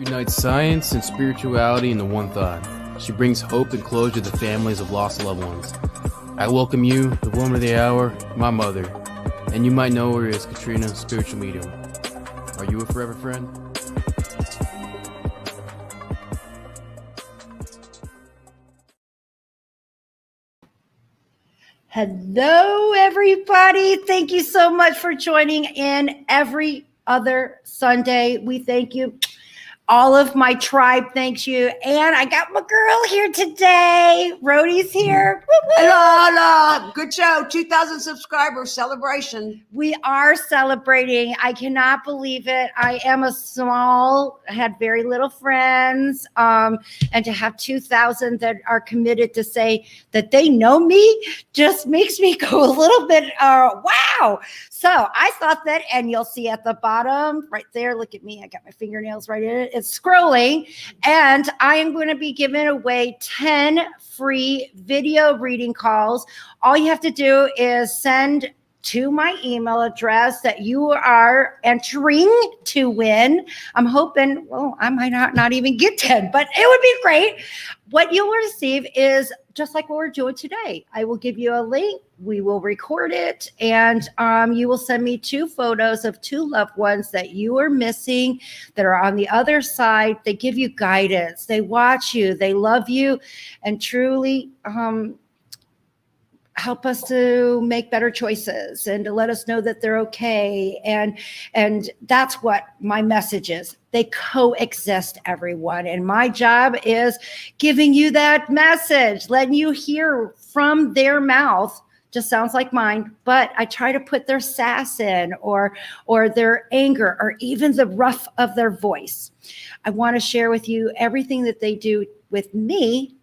unites science and spirituality into one thought. She brings hope and closure to families of lost loved ones. I welcome you, the woman of the hour, my mother, and you might know her as Katrina, spiritual medium. Are you a forever friend? Hello, everybody. Thank you so much for joining in every other Sunday. We thank you. All of my tribe thanks you. And I got my girl here today. Rhodey's here. Hello. Good show. 2,000 subscribers celebration. We are celebrating. I cannot believe it. I had very little friends. And to have 2,000 that are committed to say that they know me just makes me go a little bit, wow. So I thought that, and you'll see at the bottom right there, look at me. I got my fingernails right in it. It's scrolling. And I am going to be giving away 10 free video reading calls. All you have to do is send to my email address that you are entering to win. I'm hoping, well, I might not even get 10, but it would be great. What you'll receive is just like what we're doing today. I will give you a link. We will record it, and you will send me 2 photos of 2 loved ones that you are missing that are on the other side. They give you guidance. They watch you. They love you, and truly help us to make better choices and to let us know that they're okay. And that's what my message is. They coexist, everyone. And my job is giving you that message, letting you hear from their mouth. Just sounds like mine, but I try to put their sass in or their anger or even the rough of their voice. I want to share with you everything that they do with me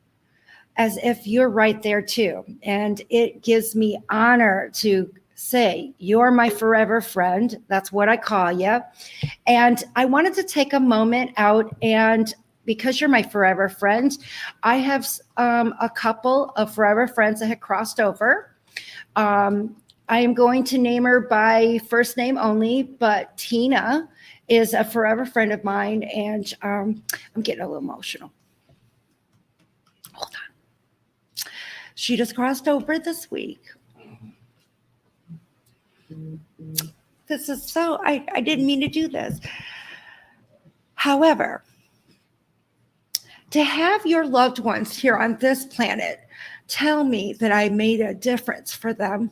as if you're right there too. And it gives me honor to say, you're my forever friend. That's what I call you. And I wanted to take a moment out, and because you're my forever friend, I have a couple of forever friends that had crossed over. I am going to name her by first name only, but Tina is a forever friend of mine, and I'm getting a little emotional. Hold on. She just crossed over this week. This is so, I didn't mean to do this. However, to have your loved ones here on this planet tell me that I made a difference for them,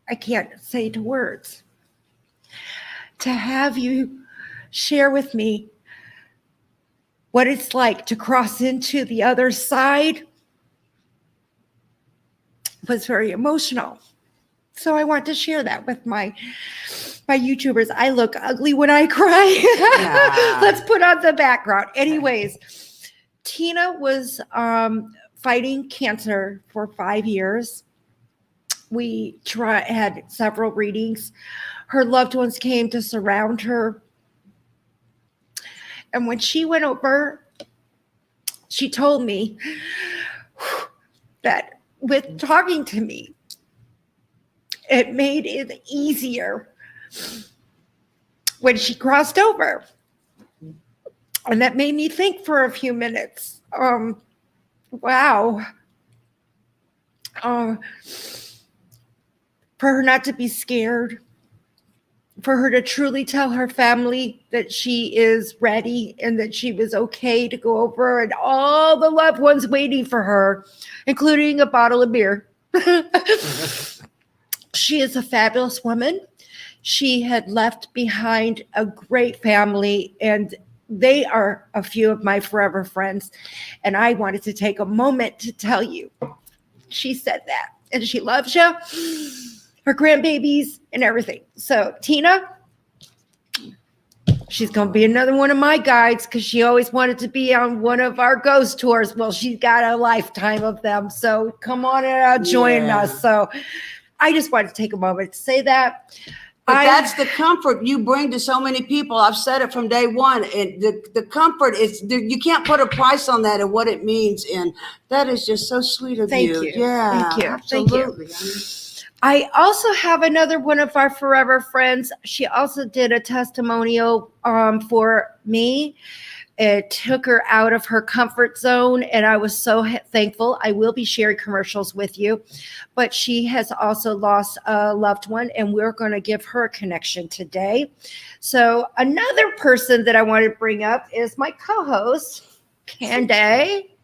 I can't say to words. To have you share with me what it's like to cross into the other side was very emotional. So I want to share that with my YouTubers. I look ugly when I cry. Yeah. Let's put on the background. Anyways, Tina was fighting cancer for 5 years. We had several readings. Her loved ones came to surround her. And when she went over, she told me that with talking to me, it made it easier when she crossed over. And that made me think for a few minutes. Wow. For her not to be scared, for her to truly tell her family that she is ready and that she was okay to go over, and all the loved ones waiting for her, including a bottle of beer. She is a fabulous woman. She had left behind a great family, and they are a few of my forever friends. And I wanted to take a moment to tell you, she said that, and she loves you, her grandbabies, and everything. So Tina, she's going to be another one of my guides because she always wanted to be on one of our ghost tours. Well, she's got a lifetime of them. So come on and join us. So I just wanted to take a moment to say that. But that's the comfort you bring to so many people. I've said it from day one. And the comfort is, you can't put a price on that and what it means. And that is just so sweet of you. Thank you. Yeah, Thank you. absolutely. Thank you. I also have another one of our forever friends. She also did a testimonial for me. It took her out of her comfort zone, and I was so thankful. I will be sharing commercials with you, but she has also lost a loved one, and we're going to give her a connection today. So another person that I want to bring up is my co-host, Candy.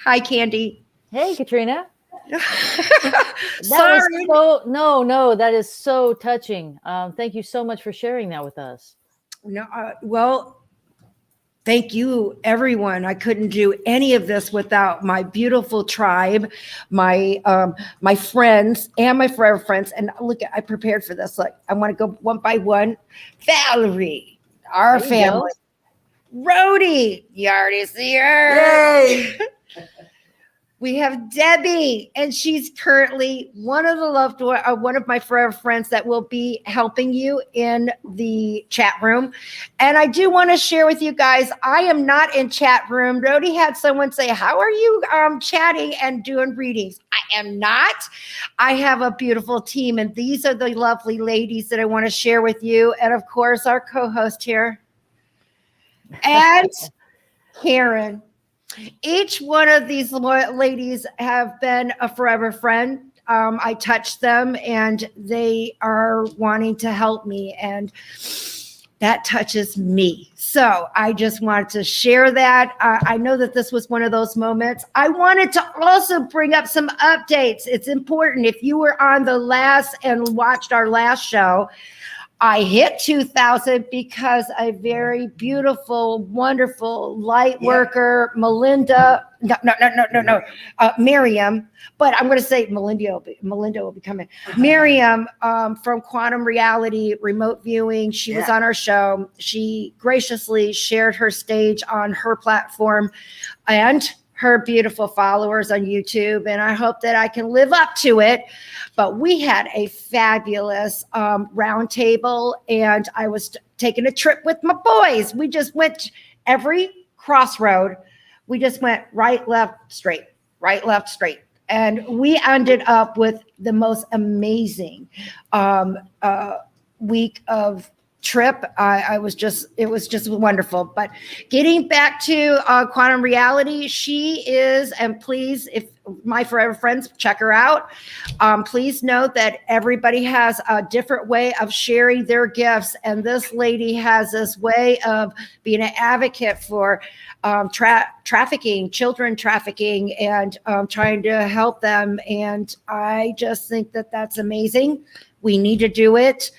Hi, Candy. Hey, Katrina. Sorry. That is so touching. Thank you so much for sharing that with us. No, well, thank you, everyone. I couldn't do any of this without my beautiful tribe, my my friends, and my forever friends. And look, I prepared for this. Look, I want to go one by one. Valerie, our family. Rhodey, you already see her. Yay! We have Debbie, and she's currently one of the one of my forever friends that will be helping you in the chat room. And I do want to share with you guys, I am not in chat room. Rhodey had someone say, how are you chatting and doing readings? I am not. I have a beautiful team, and these are the lovely ladies that I want to share with you. And of course, our co-host here, and Karen. Each one of these ladies have been a forever friend. I touched them, and they are wanting to help me, and that touches me. So I just wanted to share that. I know that this was one of those moments. I wanted to also bring up some updates. It's important. If you were on the last and watched our last show, I hit 2,000 because a very beautiful, wonderful light worker, Melinda, Miriam, but I'm going to say Melinda will be coming. Miriam from Quantum Reality Remote Viewing. She was on our show. She graciously shared her stage on her platform and her beautiful followers on YouTube, and I hope that I can live up to it. But we had a fabulous round table, and I was taking a trip with my boys. We just went every crossroad. We just went right, left, straight, right, left, straight. And we ended up with the most amazing week of trip. It was just wonderful. But getting back to Quantum Reality, she is, and please, if my forever friends, check her out. Please note that everybody has a different way of sharing their gifts, and this lady has this way of being an advocate for trafficking, children trafficking, and trying to help them. And I just think that that's amazing. We need to do it.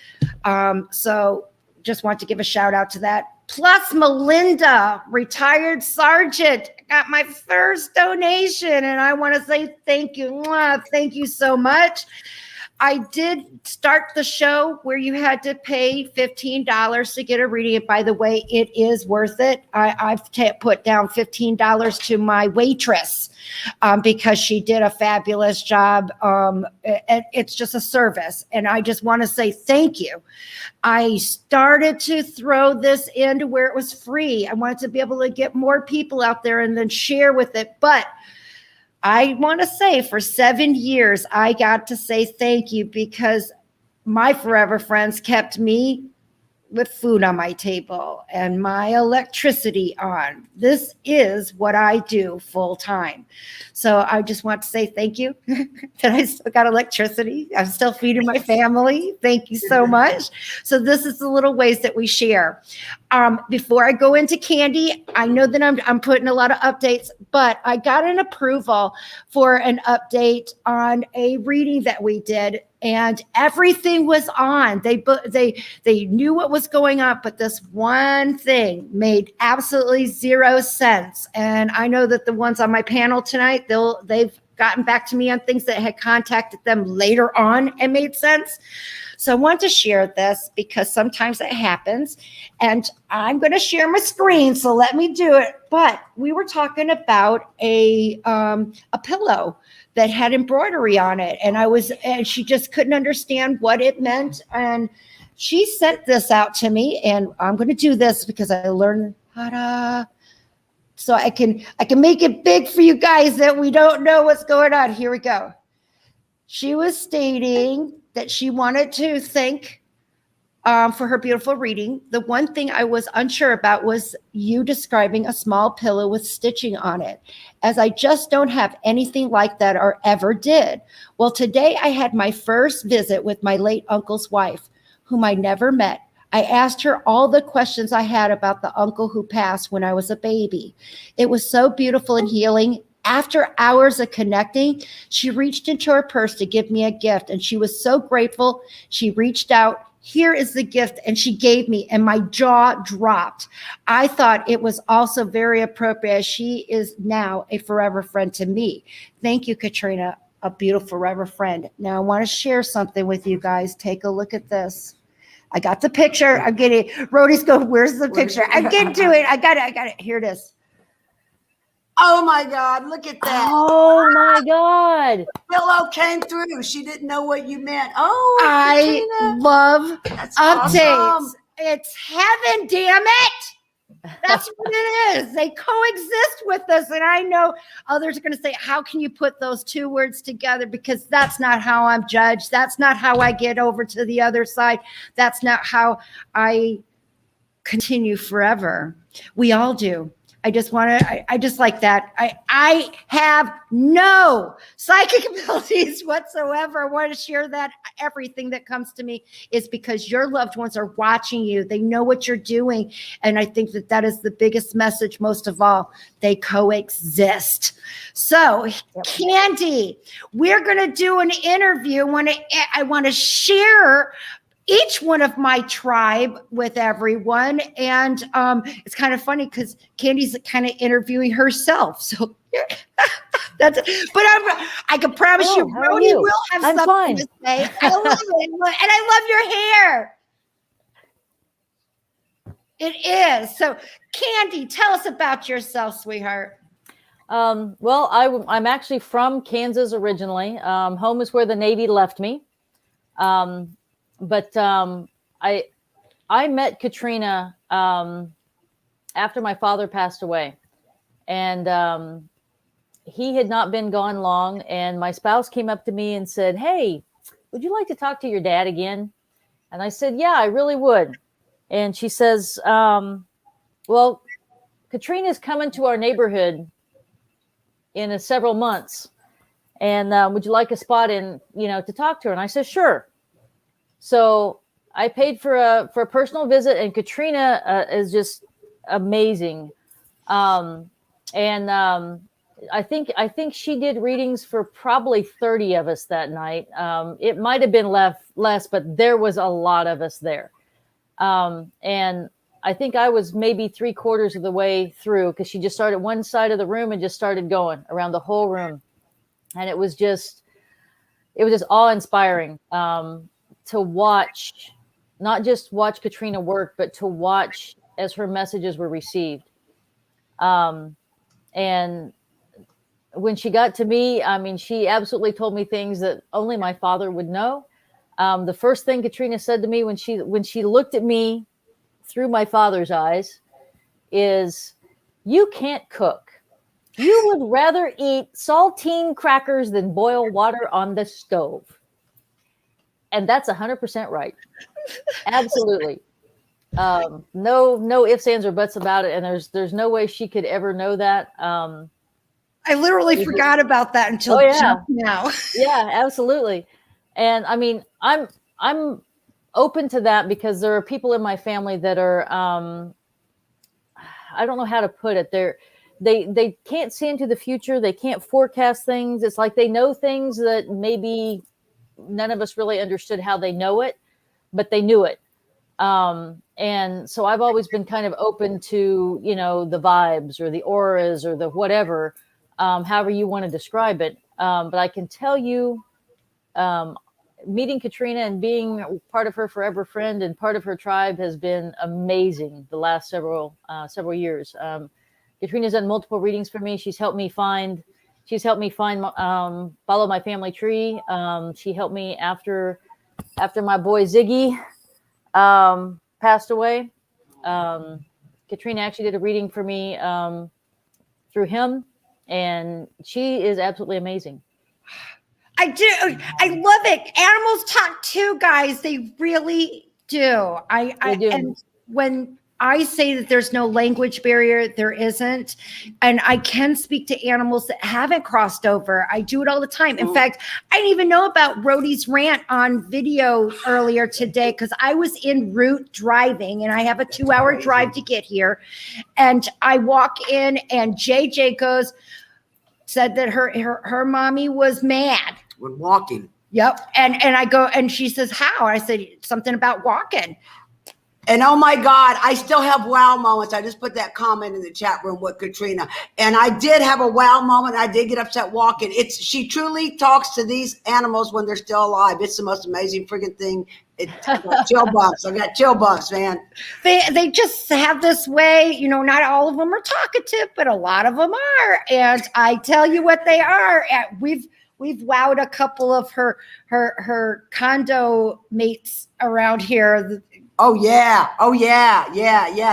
So just want to give a shout out to that. Plus Melinda, retired sergeant, got my first donation, and I want to say thank you. Thank you so much. I did start the show where you had to pay $15 to get a reading. And by the way, it is worth it. I've put down $15 to my waitress because she did a fabulous job. It's just a service. And I just want to say thank you. I started to throw this into where it was free. I wanted to be able to get more people out there and then share with it. But I want to say for 7 years, I got to say thank you because my forever friends kept me with food on my table and my electricity on. This is what I do full time. So I just want to say thank you that I still got electricity. I'm still feeding my family. Thank you so much. So this is the little ways that we share. Before I go into Candy, I know that I'm putting a lot of updates, but I got an approval for an update on a reading that we did, and everything was on. They knew what was going on, but this one thing made absolutely zero sense. And I know that the ones on my panel tonight, they've gotten back to me on things that had contacted them later on and made sense. So I want to share this because sometimes it happens, and I'm going to share my screen. So let me do it. But we were talking about a pillow that had embroidery on it, and she just couldn't understand what it meant. And she sent this out to me, and I'm going to do this because I learned how to, so I can make it big for you guys that we don't know what's going on. Here we go. She was stating that she wanted to thank for her beautiful reading. The one thing I was unsure about was you describing a small pillow with stitching on it, as I just don't have anything like that or ever did. Well, today I had my first visit with my late uncle's wife, whom I never met. I asked her all the questions I had about the uncle who passed when I was a baby. It was so beautiful and healing. After hours of connecting, she reached into her purse to give me a gift, and she was so grateful. She reached out. Here is the gift, and she gave me, and my jaw dropped. I thought it was also very appropriate, as she is now a forever friend to me. Thank you, Katrina, a beautiful forever friend. Now I want to share something with you guys. Take a look at this. I got the picture. I'm getting, Rhodey's going, where's the picture? I'm getting to it. I got it. Here it is. Oh my God, look at that. Oh my God. Pillow came through. She didn't know what you meant. Oh, I Katrina. love That's updates. awesome. It's heaven, damn it. That's what it is. They coexist with us. And I know others are going to say, how can you put those two words together? Because that's not how I'm judged. That's not how I get over to the other side. That's not how I continue forever. We all do. I just want to, I just like that. I have no psychic abilities whatsoever. I want to share that. Everything that comes to me is because your loved ones are watching you. They know what you're doing. And I think that that is the biggest message most of all. They coexist. So Candy, we're going to do an interview. I want to share each one of my tribe with everyone. And it's kind of funny because Candy's kind of interviewing herself. So that's, but I can promise you, Rhodey will have something to say. I love it. And I love your hair. It is. So Candy, tell us about yourself, sweetheart. Well, I'm actually from Kansas originally. Home is where the Navy left me. But I met Katrina after my father passed away, and he had not been gone long. And my spouse came up to me and said, "Hey, would you like to talk to your dad again?" And I said, "Yeah, I really would." And she says, "Well, Katrina's coming to our neighborhood in several months, and would you like a spot in, to talk to her?" And I said, "Sure." So I paid for a personal visit, and Katrina is just amazing. I think she did readings for probably 30 of us that night. It might have been less, but there was a lot of us there. And I think I was maybe 3/4 of the way through, because she just started one side of the room and just started going around the whole room. And it was just awe-inspiring. To watch, not just watch Katrina work, but to watch as her messages were received. And when she got to me, I mean, she absolutely told me things that only my father would know. The first thing Katrina said to me when she looked at me through my father's eyes is, "You can't cook. You would rather eat saltine crackers than boil water on the stove." And that's 100% right. Absolutely. No ifs, ands, or buts about it. And there's no way she could ever know that. I literally forgot about that until just now. Yeah, absolutely. And I mean, I'm open to that because there are people in my family that are, I don't know how to put it. They can't see into the future. They can't forecast things. It's like they know things that maybe none of us really understood how they know it, but they knew it. And so I've always been kind of open to, the vibes or the auras or the whatever, however you want to describe it. But I can tell you, meeting Katrina and being part of her forever friend and part of her tribe has been amazing the last several years. Katrina's done multiple readings for me. She's helped me find, follow my family tree. She helped me after my boy Ziggy passed away. Katrina actually did a reading for me through him, and she is absolutely amazing. I do. I love it. Animals talk too, guys. They really do. They do. And when I say that there's no language barrier, there isn't. And I can speak to animals that haven't crossed over. I do it all the time. In fact, I didn't even know about Rhodey's rant on video earlier today because I was en route driving and I have a 2-hour drive to get here. And I walk in and JJ said that her mommy was mad. When walking. Yep. And I go, and she says, how? I said, something about walking. And oh my God, I still have wow moments. I just put that comment in the chat room with Katrina. And I did have a wow moment. I did get upset walking. She truly talks to these animals when they're still alive. It's the most amazing freaking thing. I got chill bumps. I got chill bumps, man. They just have this way, not all of them are talkative, but a lot of them are. And I tell you what they are. We've wowed a couple of her condo mates around here. Oh yeah.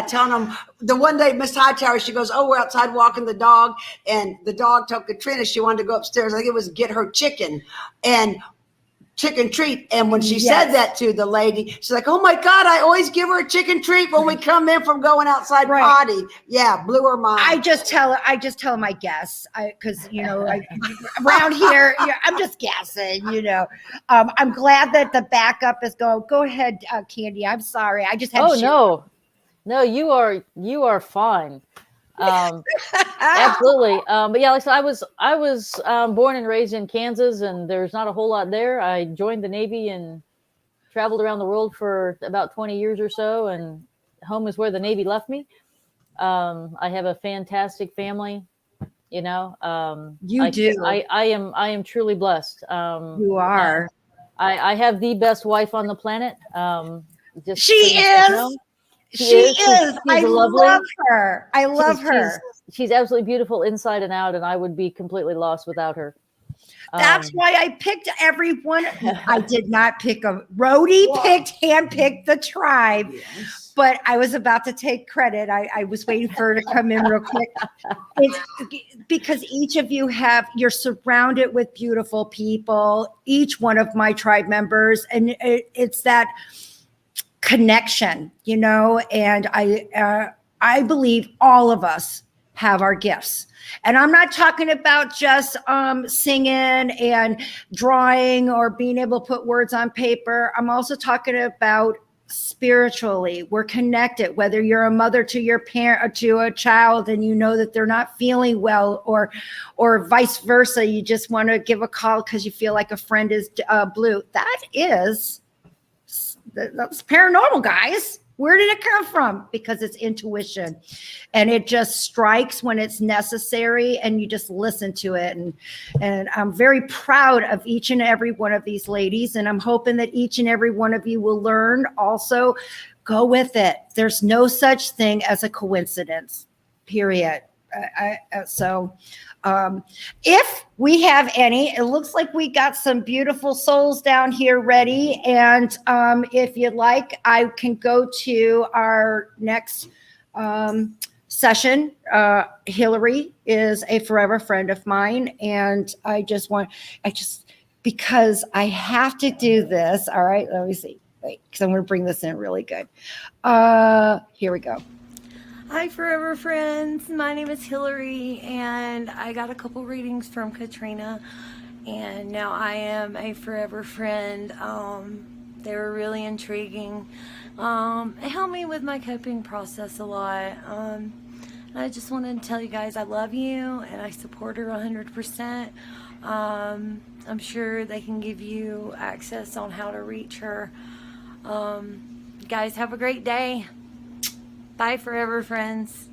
Telling them the one day, Miss Hightower, she goes, we're outside walking the dog. And the dog told Katrina she wanted to go upstairs. I think it was get her chicken and chicken treat. And when she said that to the lady, she's like, oh my God, I always give her a chicken treat when we come in from going outside potty. Yeah. Blew her mind. I just tell them I guess because, around here, I'm just guessing, I'm glad that the backup is going. Go ahead, Candy. I'm sorry. I just had No, you are fine. Absolutely. But yeah, like I said, I was born and raised in Kansas, and there's not a whole lot there. I joined the Navy and traveled around the world for about 20 years or so, and home is where the Navy left me. I have a fantastic family. You do. I am truly blessed. You are. I have the best wife on the planet. She is. She is. I love her. I love her. She's absolutely beautiful inside and out, and I would be completely lost without her. That's why I picked everyone. I did not pick a Rhodey handpicked the tribe, but I was about to take credit. I was waiting for her to come in real quick. It's because each of you're surrounded with beautiful people, each one of my tribe members. And it's that connection, and I believe all of us have our gifts. And I'm not talking about just singing and drawing or being able to put words on paper. I'm also talking about spiritually. We're connected, whether you're a mother to your parent or to a child and you know that they're not feeling well, or vice versa. You just want to give a call because you feel like a friend is blue. That's paranormal, guys. Where did it come from? Because it's intuition, and it just strikes when it's necessary, and you just listen to it. And I'm very proud of each and every one of these ladies, and I'm hoping that each and every one of you will learn. Also, go with it. There's no such thing as a coincidence, period. If we have any, it looks like we got some beautiful souls down here ready. And if you'd like, I can go to our next session. Hillary is a forever friend of mine. And because I have to do this. All right, let me see. Wait, because I'm going to bring this in really good. Here we go. Hi, forever friends. My name is Hillary, and I got a couple readings from Katrina, and now I am a forever friend. They were really intriguing. It helped me with my coping process a lot. I just wanted to tell you guys I love you, and I support her 100%. I'm sure they can give you access on how to reach her. You guys have a great day. Bye, forever friends.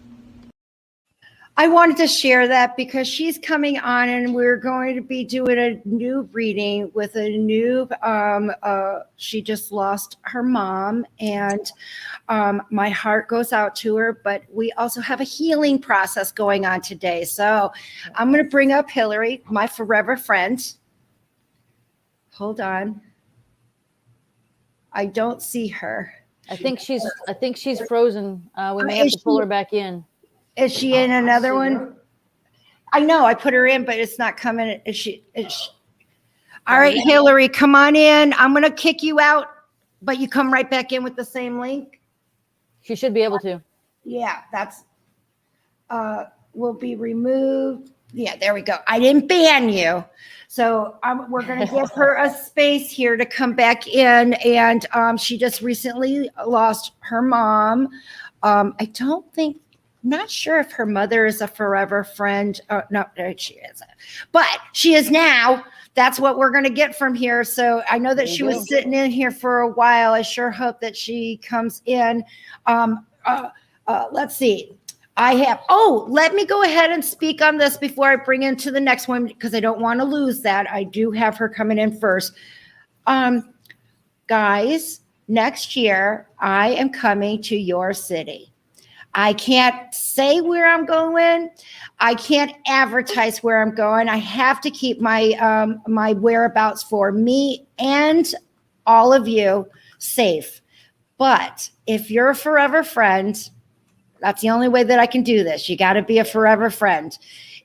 I wanted to share that because she's coming on, and we're going to be doing a new reading with a new, she just lost her mom, and my heart goes out to her, but we also have a healing process going on today. So I'm going to bring up Hillary, my forever friend. Hold on. I don't see her. I think she's frozen. We may have to pull her back in. Is she in another one? I know I put her in, but it's not coming. All right, Hillary, come on in. I'm going to kick you out, but you come right back in with the same link. She should be able to. Yeah, that's will be removed. Yeah, there we go. I didn't ban you. So we're going to give her a space here to come back in. And she just recently lost her mom. I don't think, not sure if her mother is a forever friend. No, she isn't. But she is now. That's what we're going to get from here. So I know that she was sitting in here for a while. I sure hope that she comes in. Let's see. Let me go ahead and speak on this before I bring into the next one, because I don't want to lose that. I do have her coming in first. Guys, next year, I am coming to your city. I can't say where I'm going. I can't advertise where I'm going. I have to keep my my whereabouts for me and all of you safe. But if you're a forever friend, that's the only way that I can do this. You got to be a forever friend.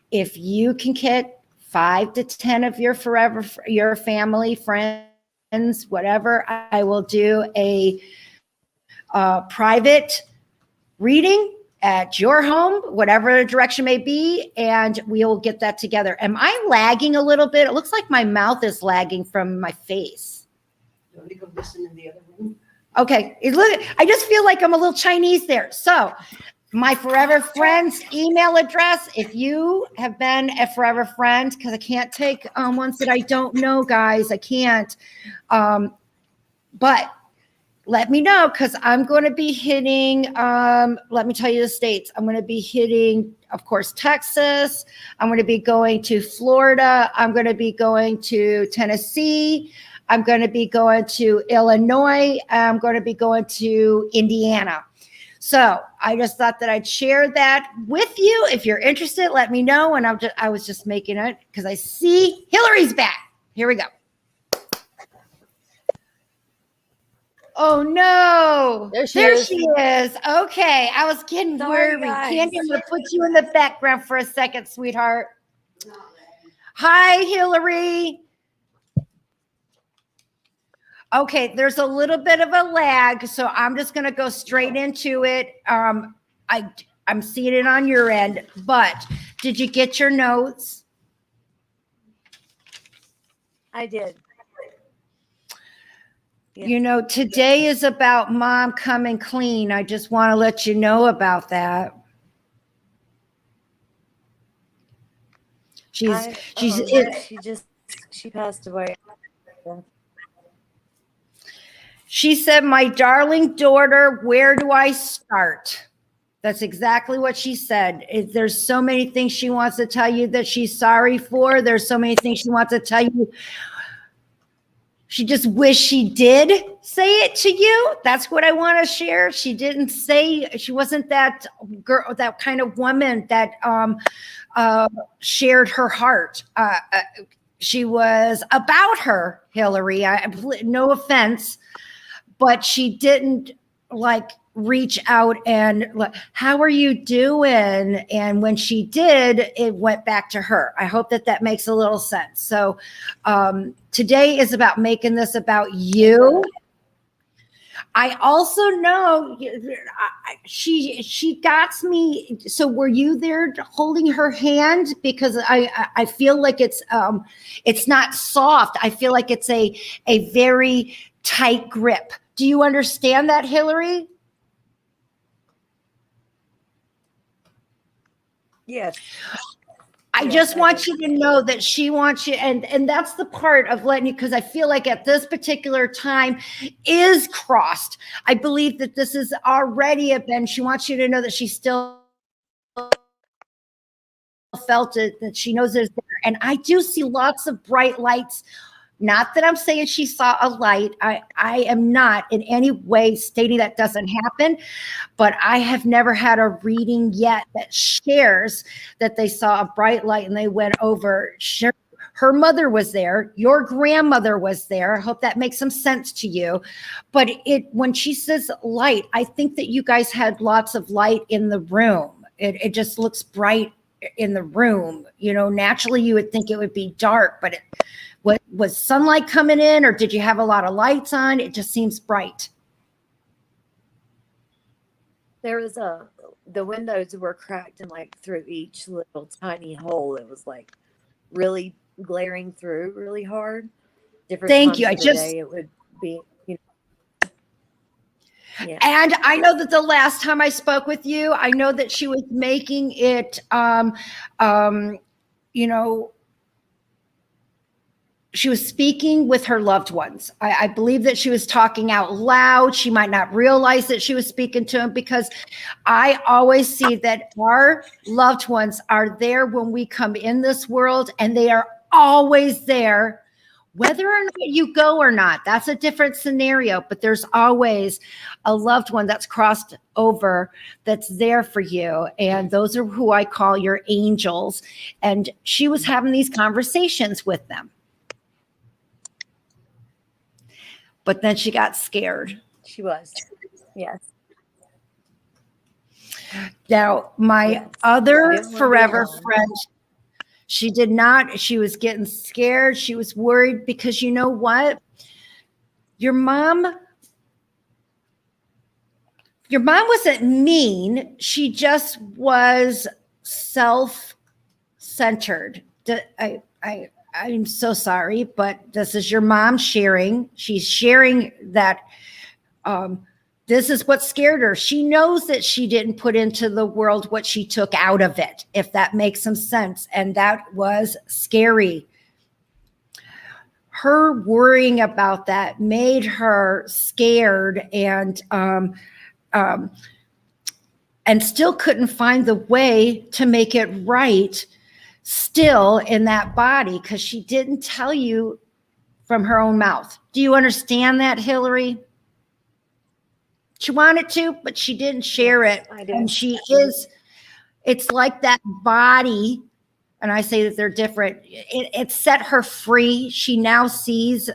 If you can get 5 to 10 of your family, friends, whatever, I will do a private reading at your home, whatever the direction may be, and we'll get that together. Am I lagging a little bit? It looks like my mouth is lagging from my face. You want to go listen in the other room? Okay, I just feel like I'm a little Chinese there. So my forever friends email address, if you have been a forever friend, because I can't take ones that I don't know, guys. I can't. But let me know, because I'm going to be hitting, let me tell you the states. I'm going to be hitting, of course, Texas. I'm going to be going to Florida. I'm going to be going to Tennessee. I'm going to be going to Illinois. I'm going to be going to Indiana. So I just thought that I'd share that with you. If you're interested, let me know. And I was just making it because I see Hillary's back. Here we go. Oh no! There she is. Okay, I was getting worried. Candy, I'm going to put you in the background for a second, sweetheart. Hi, Hillary. Okay, there's a little bit of a lag, so I'm just going to go straight into it. I'm seeing it on your end, but did you get your notes? I did. Yeah. You know, today is about mom coming clean. I just want to let you know about that. She passed away. She said, "My darling daughter, where do I start?" That's exactly what she said. There's so many things she wants to tell you that she's sorry for. There's so many things she wants to tell you. She just wished she did say it to you. That's what I want to share. She didn't say, she wasn't that girl, that kind of woman that shared her heart. She was about her, Hillary. No offense, but she didn't like reach out and like, how are you doing? And when she did, it went back to her. I hope that that makes a little sense. So today is about making this about you. I also know she got me. So were you there holding her hand? Because I feel like it's not soft. I feel like it's a very tight grip. Do you understand that, Hillary? Yes. I just want you to know that she wants you, and that's the part of letting you, because I feel like at this particular time is crossed. I believe that this is already a bend. She wants you to know that she still felt it, that she knows it's there. And I do see lots of bright lights. Not that I'm saying she saw a light. I am not in any way stating that doesn't happen, but I have never had a reading yet that shares that they saw a bright light and they went over. Sure, her mother was there. Your grandmother was there. I hope that makes some sense to you. But when she says light, I think that you guys had lots of light in the room. It just looks bright in the room. You know, naturally you would think it would be dark, but What was sunlight coming in, or did you have a lot of lights on? It just seems bright. There was the windows were cracked and like through each little tiny hole. It was like really glaring through really hard. Different Thank you. times of the day it would be, yeah. And I know that the last time I spoke with you, I know that she was making it, she was speaking with her loved ones. I believe that she was talking out loud. She might not realize that she was speaking to them, because I always see that our loved ones are there when we come in this world, and they are always there, whether or not you go or not. That's a different scenario, but there's always a loved one that's crossed over that's there for you. And those are who I call your angels. And she was having these conversations with them. But then she got scared. She was. Yes. Now, my other forever friend, she did not. She was getting scared. She was worried because you know what? Your mom wasn't mean. She just was self-centered. I'm so sorry, but this is your mom sharing. She's sharing that this is what scared her. She knows that she didn't put into the world what she took out of it, if that makes some sense. And that was scary. Her worrying about that made her scared, and still couldn't find the way to make it right still in that body, because she didn't tell you from her own mouth. Do you understand that, Hillary? She wanted to, but she didn't share it. I do. And it's like that body, and I say that they're different. It set her free. She now sees,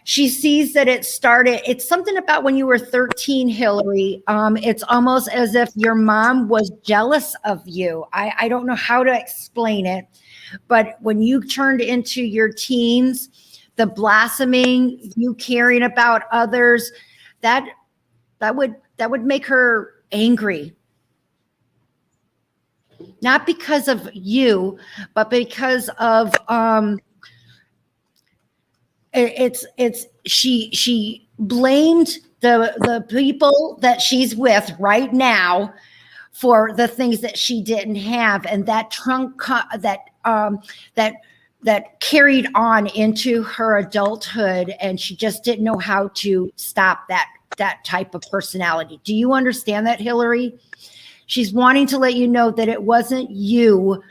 she sees that it started. It's something about when you were 13, Hillary. It's almost as if your mom was jealous of you. I don't know how to explain it, but when you turned into your teens, the blossoming, you caring about others, that would make her angry. Not because of you, but because of she blamed the people that she's with right now for the things that she didn't have, and that that carried on into her adulthood, and she just didn't know how to stop that type of personality. Do you understand that, Hillary? She's wanting to let you know that it wasn't you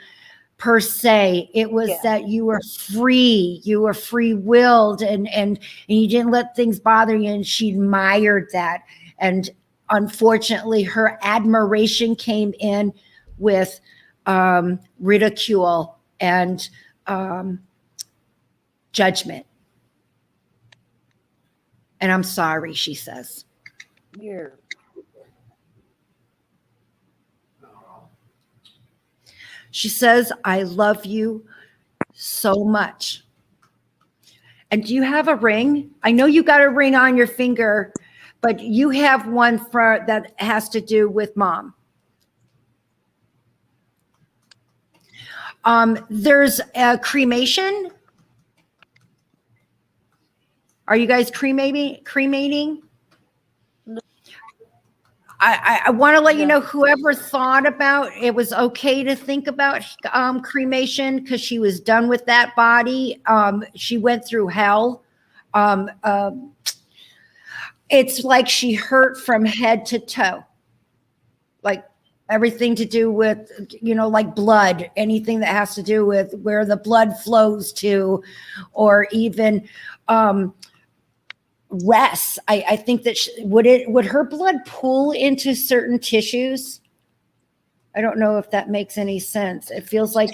per se. It was that you were free. You were free-willed, and you didn't let things bother you, and she admired that. And unfortunately, her admiration came in with ridicule and judgment. And I'm sorry, she says. She says, I love you so much. And do you have a ring? I know you got a ring on your finger, but you have one that has to do with mom. There's a cremation. Are you guys cremating? I want to let you know, whoever thought about it was okay to think about cremation, because she was done with that body. She went through hell. It's like she hurt from head to toe, like everything to do with, like blood, anything that has to do with where the blood flows to, or even rest. I think that would her blood pool into certain tissues? I don't know if that makes any sense. It feels like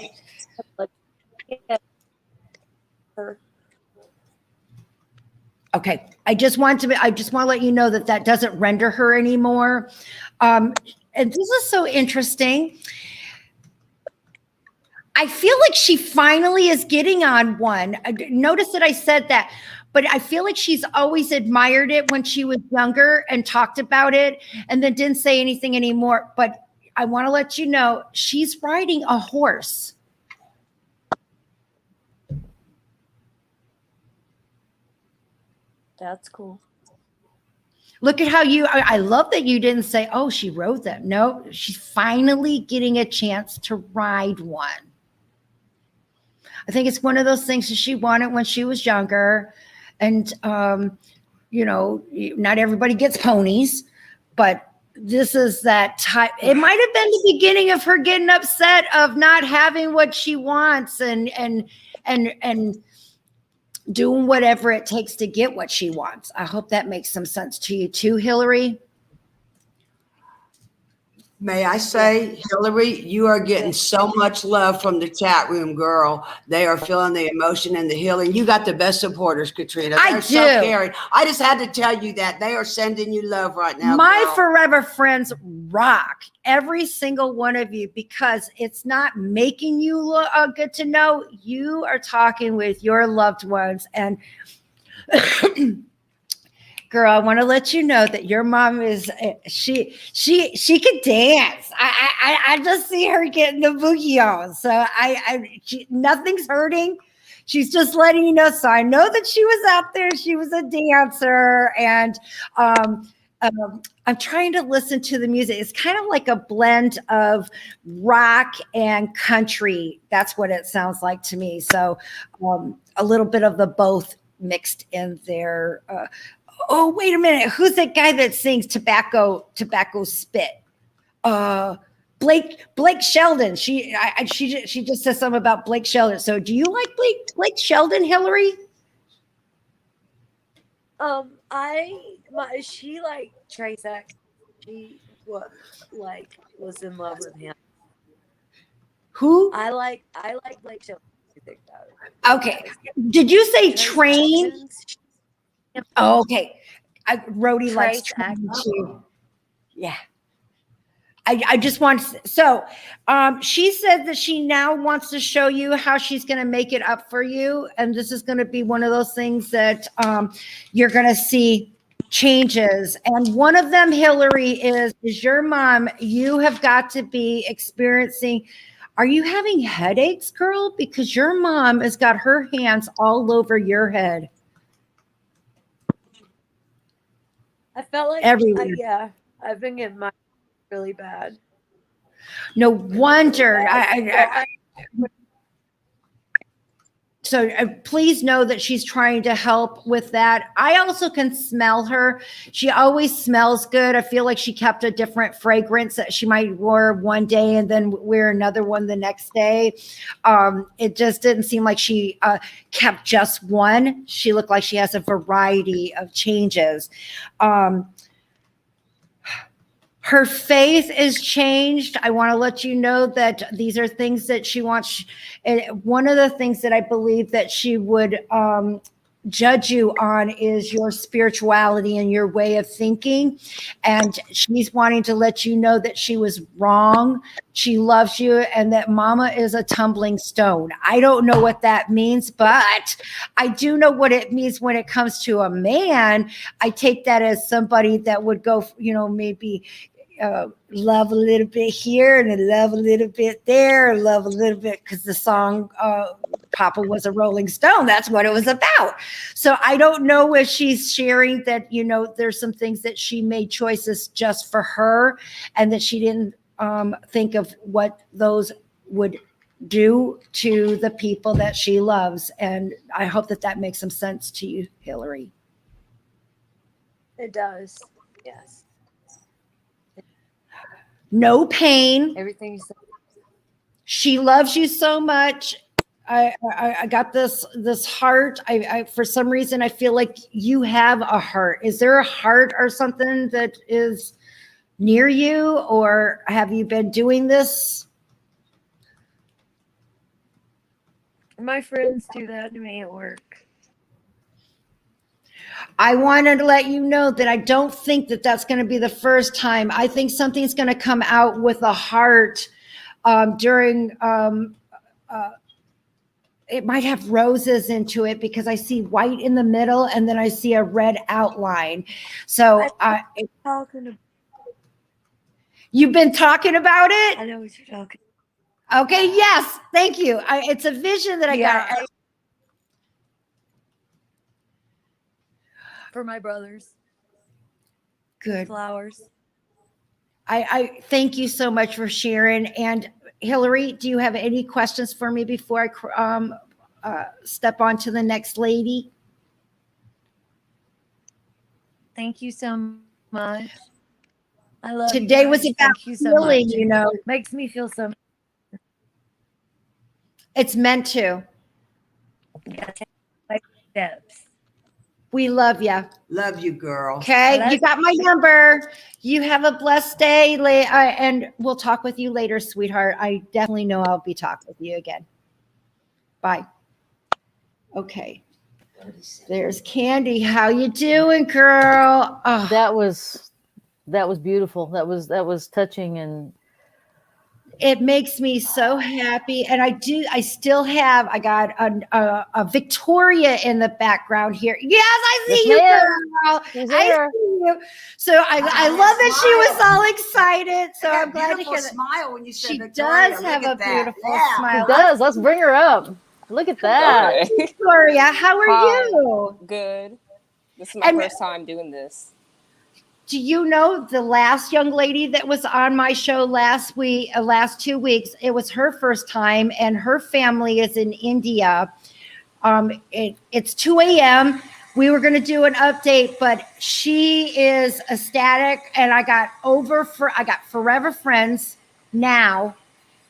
okay. I just want to let you know that doesn't render her anymore. And this is so interesting. I feel like she finally is getting on one. Notice that I said that, but I feel like she's always admired it when she was younger and talked about it and then didn't say anything anymore. But I want to let you know she's riding a horse. That's cool. Look at how I love that you didn't say, oh, she rode them. No, she's finally getting a chance to ride one. I think it's one of those things that she wanted when she was younger. And, not everybody gets ponies, but this is that type. It might have been the beginning of her getting upset of not having what she wants and doing whatever it takes to get what she wants. I hope that makes some sense to you too, Hillary. May I say, Hillary, you are getting so much love from the chat room, girl. They are feeling the emotion and the healing. You got the best supporters, Katrina. They're so caring. I just had to tell you that. They are sending you love right now. My girl. forever friends rock, every single one of you, because it's not making you look good to know. You are talking with your loved ones. And girl, I want to let you know that your mom is she can dance. I just see her getting the boogie on. So nothing's hurting. She's just letting you know. So I know that she was out there. She was a dancer, and I'm trying to listen to the music. It's kind of like a blend of rock and country. That's what it sounds like to me. So a little bit of the both mixed in there. Oh, wait a minute. Who's that guy that sings Tobacco Spit? Blake Sheldon. She just said something about Blake Sheldon. So do you like Blake Sheldon, Hillary? She liked Tracek. She was in love with him. Who? I like Blake Sheldon music though. Okay. Did you say Train? Oh, okay. Rhodey likes Train too. Yeah. I just want to, so she said that she now wants to show you how she's going to make it up for you. And this is going to be one of those things that you're going to see changes. And one of them, Hillary, is your mom. You have got to be experiencing, are you having headaches, girl? Because your mom has got her hands all over your head. I felt like everywhere. I've been getting mine really bad. No wonder. So please know that she's trying to help with that. I also can smell her. She always smells good. I feel like she kept a different fragrance that she might wear one day and then wear another one the next day. It just didn't seem like she kept just one. She looked like she has a variety of changes. Her faith is changed. I want to let you know that these are things that she wants. One of the things that I believe that she would judge you on is your spirituality and your way of thinking. And she's wanting to let you know that she was wrong. She loves you and that mama is a tumbling stone. I don't know what that means, but I do know what it means when it comes to a man. I take that as somebody that would go, maybe love a little bit here and love a little bit there, love a little bit, because the song Papa Was a Rolling Stone, that's what it was about. So I don't know if she's sharing that, there's some things that she made choices just for her and that she didn't think of what those would do to the people that she loves. And I hope that makes some sense to you, Hillary. It does. Yes. No pain. Everything. She loves you so much. I got this heart. I for some reason I feel like you have a heart. Is there a heart or something that is near you, or have you been doing this? My friends do that to me at work. I wanted to let you know that I don't think that that's going to be the first time. I think something's going to come out with a heart during it might have roses into it because I see white in the middle and then I see a red outline. So Talking you've been talking about it? I know what you're talking. Okay, yes, thank you. It's a vision that I Yeah. got. For my brothers, Good. flowers. I thank you so much for sharing. And Hillary, do you have any questions for me before I step on to the next lady? Thank you so much. I love Today you was guys. about Thank you so healing, much. you know. Makes me feel so. It's meant to. Yeah, take steps. We love you. Love you, girl. Okay, you got my number. You have a blessed day, and we'll talk with you later, sweetheart. I definitely know I'll be talking with you again. Bye. Okay. There's Candy. How you doing, girl? Oh, That was beautiful. That was touching, and it makes me so happy. And I still have, I got a Victoria in the background here. Yes, I see you, girl. She's I here. see you. So I love that she was all excited. So I'm glad to hear that. Smile when you said She Victoria. does Look have at a that. beautiful Yeah. smile. She does. Let's bring her up. Look at that. Okay. Victoria, how are Hi. you? Good. This is my And- first time doing this. Do you know the last young lady that was on my show last 2 weeks? It was her first time, and her family is in India. It's 2 a.m. We were going to do an update, but she is ecstatic, and I got forever friends now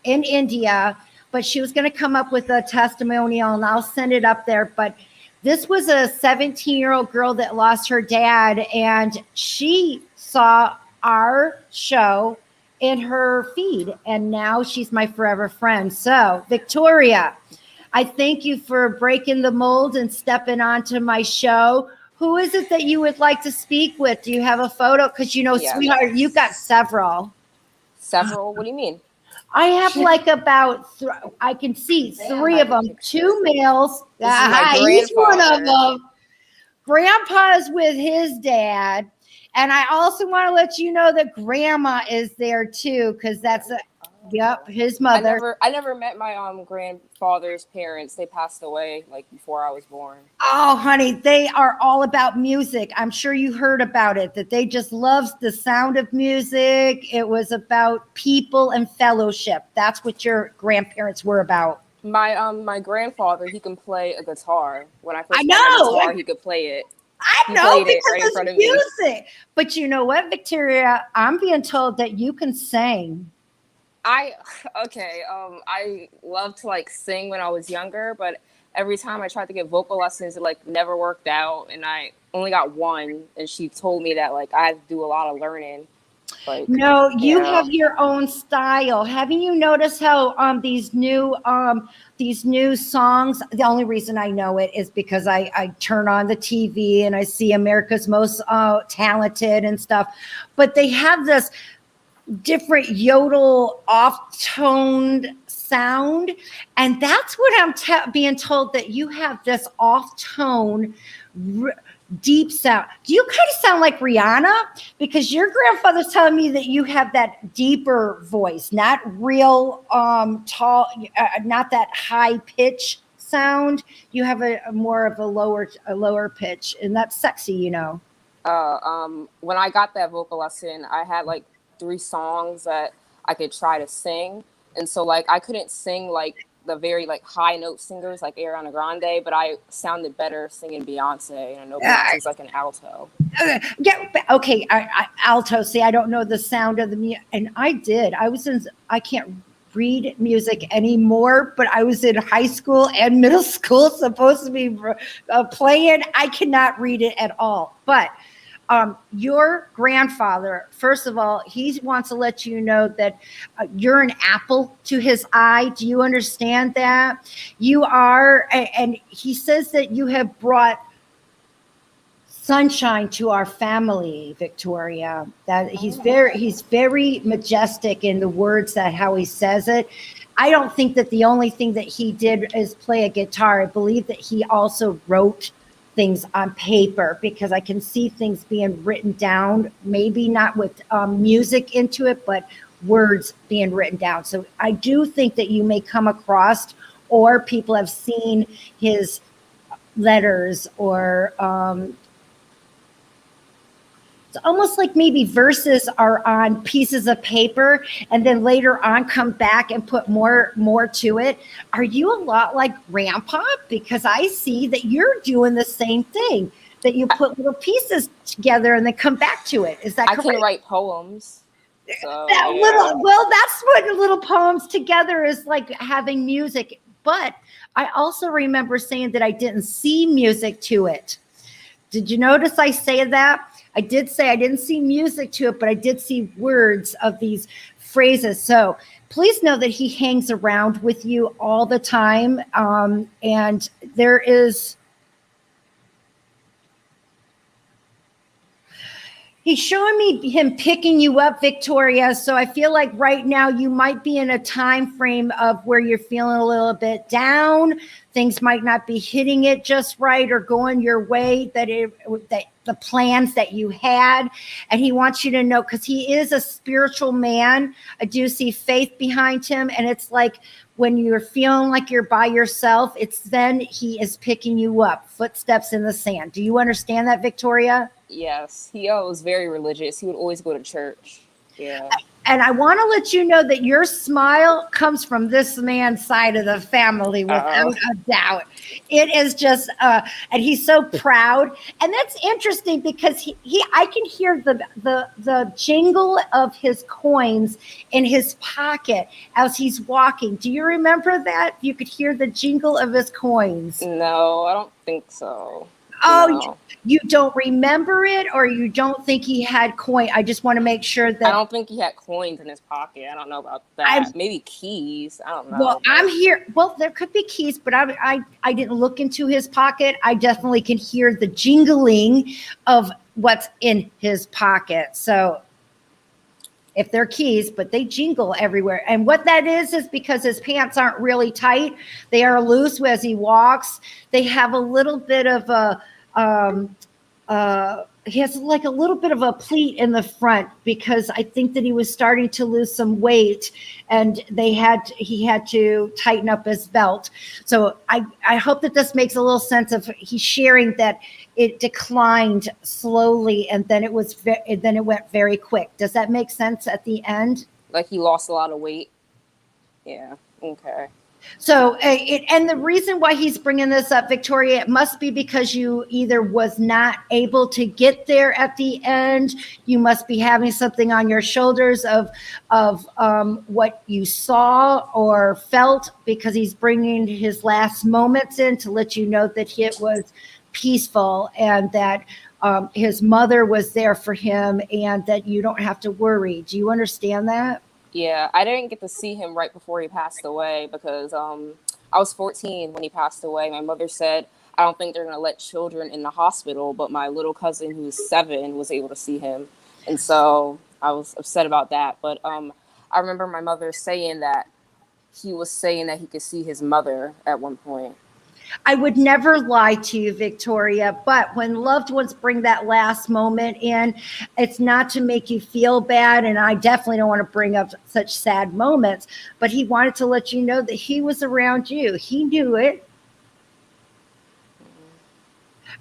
in India, but she was going to come up with a testimonial, and I'll send it up there. But this was a 17-year-old girl that lost her dad, and she saw our show in her feed, and now she's my forever friend. So, Victoria, I thank you for breaking the mold and stepping onto my show. Who is it that you would like to speak with? Do you have a photo? Because, Yeah. sweetheart, you've got several. Several? What do you mean? I have like about, I can see three of them, two males. This is my He's one of grandfather. them. Grandpa's with his dad. And I also want to let you know that grandma is there too, because that's his mother. I never met my grandfather's parents. They passed away like before I was born. Oh, honey, they are all about music. I'm sure you heard about it, that they just love the sound of music. It was about people and fellowship. That's what your grandparents were about. My grandfather, he can play a guitar. When I first I got my know. guitar, he could play it. I He know, played it because right in it's front of me. music. But you know what, Victoria? I'm being told that you can sing. I loved to like sing when I was younger, but every time I tried to get vocal lessons, it like never worked out, and I only got one, and she told me that like I had to do a lot of learning. Like, No, you yeah. have your own style. Haven't you noticed how these new songs? The only reason I know it is because I turn on the TV and I see America's Most Talented and stuff, but they have this different yodel off-toned sound, and that's what I'm being told, that you have this off-tone deep sound. Do you kind of sound like Rihanna? Because your grandfather's telling me that you have that deeper voice, not real tall, not that high pitch sound. You have a more of a lower pitch, and that's sexy, when I got that vocal lesson, I had like 3 songs that I could try to sing, and so like I couldn't sing like the very like high note singers like Ariana Grande, but I sounded better singing Beyonce, and I know Beyonce's like an alto. Yeah, okay. Alto. See, I don't know the sound of the music, and I can't read music anymore, but I was in high school and middle school supposed to be playing. I cannot read it at all, but your grandfather, first of all, he wants to let you know that you're an apple to his eye. Do you understand that? You are, and he says that you have brought sunshine to our family, Victoria. That he's very majestic in the words, that how he says it. I don't think that the only thing that he did is play a guitar. I believe that he also wrote things on paper, because I can see things being written down, maybe not with music into it, but words being written down. So I do think that you may come across, or people have seen his letters, or it's almost like maybe verses are on pieces of paper and then later on come back and put more to it. Are you a lot like Grandpa? Because I see that you're doing the same thing, that you put little pieces together and then come back to it. Is that correct? I can write poems. So, Well, that's what little poems together is like, having music. But I also remember saying that I didn't see music to it. Did you notice I say that? I did say I didn't see music to it, but I did see words of these phrases. So please know that he hangs around with you all the time. And there is... He's showing me him picking you up, Victoria. So I feel like right now you might be in a time frame of where you're feeling a little bit down. Things might not be hitting it just right or going your way, that the plans that you had. And he wants you to know, because he is a spiritual man. I do see faith behind him. And it's like when you're feeling like you're by yourself, it's then he is picking you up, footsteps in the sand. Do you understand that, Victoria? Yes, he was very religious. He would always go to church. Yeah. And I want to let you know that your smile comes from this man's side of the family, without a doubt. It is just, and he's so proud. And that's interesting, because I can hear the jingle of his coins in his pocket as he's walking. Do you remember that? You could hear the jingle of his coins. No, I don't think so. Oh, No. you don't remember it, or you don't think he had coin? I just want to make sure that... I don't think he had coins in his pocket. I don't know about that. Maybe keys. I don't know. Well, I'm here. Well, there could be keys, but I didn't look into his pocket. I definitely can hear the jingling of what's in his pocket. So if they're keys, but they jingle everywhere. And what that is because his pants aren't really tight. They are loose as he walks. They have a little bit of a... he has like a little bit of a pleat in the front, because I think that he was starting to lose some weight, and he had to tighten up his belt. So I hope that this makes a little sense of he's sharing that it declined slowly, and then it went very quick. Does that make sense at the end? Like he lost a lot of weight. Yeah. Okay. So, and the reason why he's bringing this up, Victoria, it must be because you either was not able to get there at the end. You must be having something on your shoulders of what you saw or felt, because he's bringing his last moments in to let you know that it was peaceful, and that his mother was there for him, and that you don't have to worry. Do you understand that? Yeah, I didn't get to see him right before he passed away, because I was 14 when he passed away. My mother said, I don't think they're going to let children in the hospital, but my little cousin, who's 7, was able to see him. And so I was upset about that. But I remember my mother saying that he was saying that he could see his mother at one point. I would never lie to you, Victoria, but when loved ones bring that last moment in, it's not to make you feel bad, and I definitely don't want to bring up such sad moments, but he wanted to let you know that he was around you. He knew it,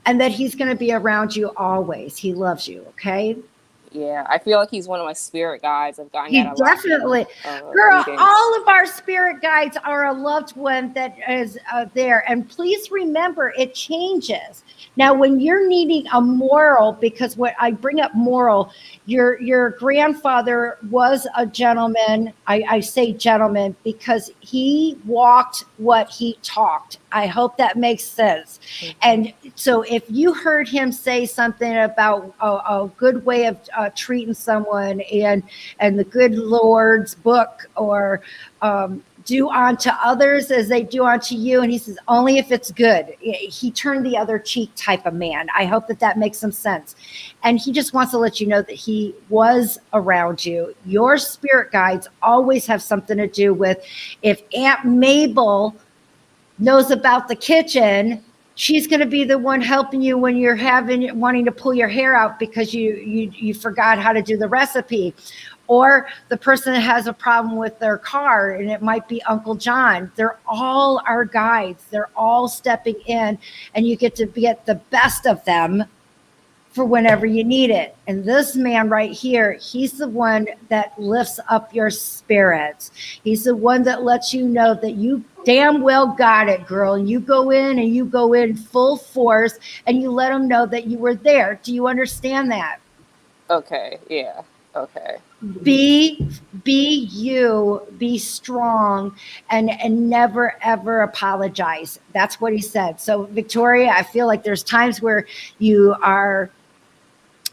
and that he's going to be around you always. He loves you, okay? Yeah, I feel like he's one of my spirit guides. I've gotten He that a lot. definitely, girl, readings. all of our spirit guides are a loved one that is there. And please remember, it changes. Now, when you're needing a moral, because what I bring up moral, your grandfather was a gentleman. I say gentleman because he walked what he talked. I hope that makes sense. And so if you heard him say something about a good way of treating someone and the good Lord's book, or do unto others as they do unto you. And he says, only if it's good. He turned the other cheek type of man. I hope that makes some sense. And he just wants to let you know that he was around you. Your spirit guides always have something to do with, if Aunt Mabel knows about the kitchen, she's going to be the one helping you when you're wanting to pull your hair out because you forgot how to do the recipe. Or the person that has a problem with their car, and it might be Uncle John. They're all our guides. They're all stepping in, and you get to get the best of them for whenever you need it. And this man right here, he's the one that lifts up your spirits. He's the one that lets you know that you damn well got it, girl. And you go in full force, and you let them know that you were there. Do you understand that? Okay. Yeah. Okay. Be you, be strong, and never ever apologize. That's what he said. So Victoria, I feel like there's times where you are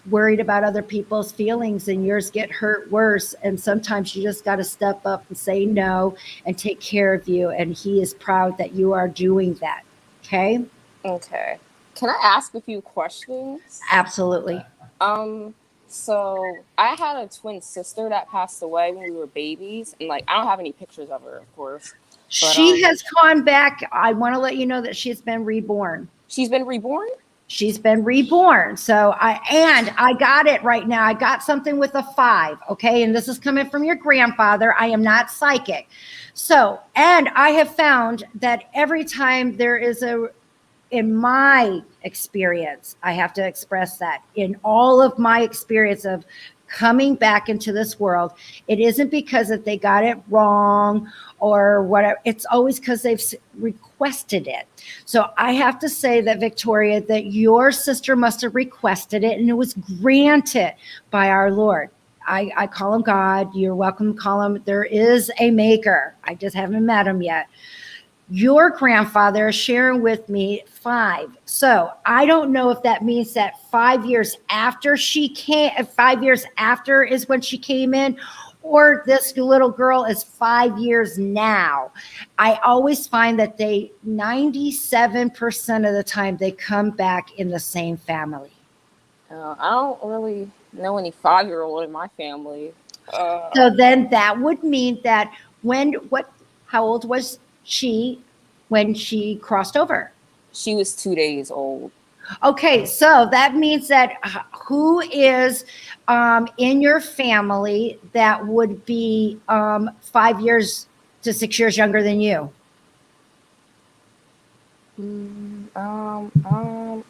worried about other people's feelings and yours get hurt worse, and sometimes you just got to step up and say no and take care of you, and he is proud that you are doing that. Okay. Can I ask a few questions? Absolutely. So I had a twin sister that passed away when we were babies, and like I don't have any pictures of her, of course. But, she has gone back. I want to let you know that she's been reborn. She's been reborn? She's been reborn. So I got it right now. I got something with a 5. Okay. And this is coming from your grandfather. I am not psychic. So, and I have found that every time there is in my experience, I have to express that in all of my experience of coming back into this world, it isn't because that they got it wrong or whatever. It's always because they've requested it. So I have to say that, Victoria, that your sister must have requested it, and it was granted by our Lord. I call him God. You're welcome to call him. There is a maker. I just haven't met him yet. Your grandfather is sharing with me 5. So I don't know if that means that 5 years after she came, 5 years after is when she came in, or this little girl is 5 years now. I always find that 97% of the time, they come back in the same family. I don't really know any 5-year-old in my family. So then that would mean that how old was she when she crossed over? She was 2 days old. Okay, so that means that who is in your family that would be 5 years to 6 years younger than you? I don't know.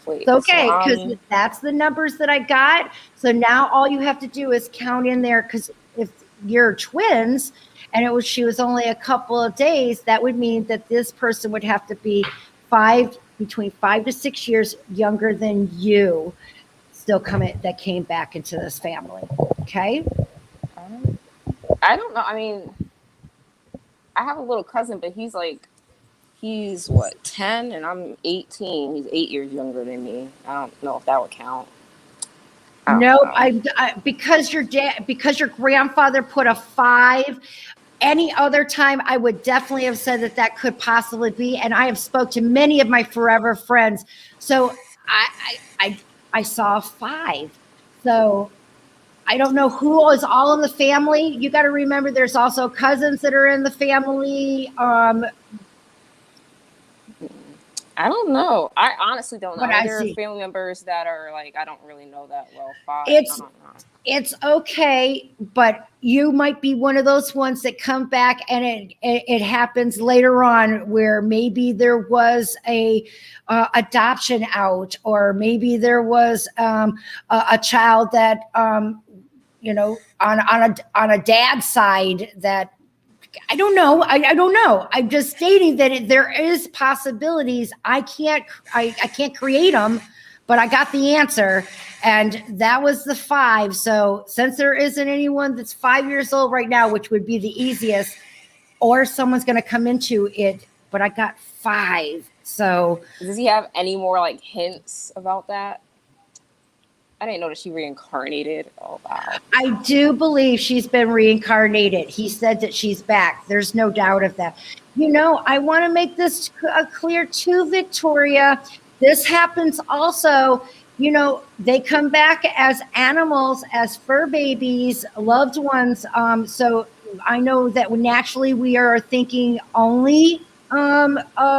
Wait. Okay, because that's the numbers that I got. So now all you have to do is count in there, because if you're twins and she was only a couple of days, that would mean that this person would have to be between 5 to 6 years younger than you, that came back into this family. Okay. I don't know. I mean, I have a little cousin, but he's what, 10 and I'm 18. He's 8 years younger than me. I don't know if that would count. No, because your grandfather put a 5. Any other time, I would definitely have said that could possibly be. And I have spoke to many of my forever friends. So I saw a 5. So I don't know who is all in the family. You got to remember, there's also cousins that are in the family. I don't know. I honestly don't know. There are see. family members that are like, I don't really know that well. 5. It's I don't know. It's okay, but you might be one of those ones that come back, and it happens later on, where maybe there was a adoption out, or maybe there was a child that on a dad's side that. I don't know. I don't know. I'm just stating that there is possibilities. I can't create them, but I got the answer, and that was the 5. So since there isn't anyone that's 5 years old right now, which would be the easiest, or someone's going to come into it, but I got 5. So does he have any more like hints about that? I didn't know that she reincarnated. Oh wow. I do believe she's been reincarnated. He said that she's back. There's no doubt of that. You know, I want to make this clear too, Victoria. This happens also. You know, they come back as animals, as fur babies, loved ones. So I know that naturally we are thinking only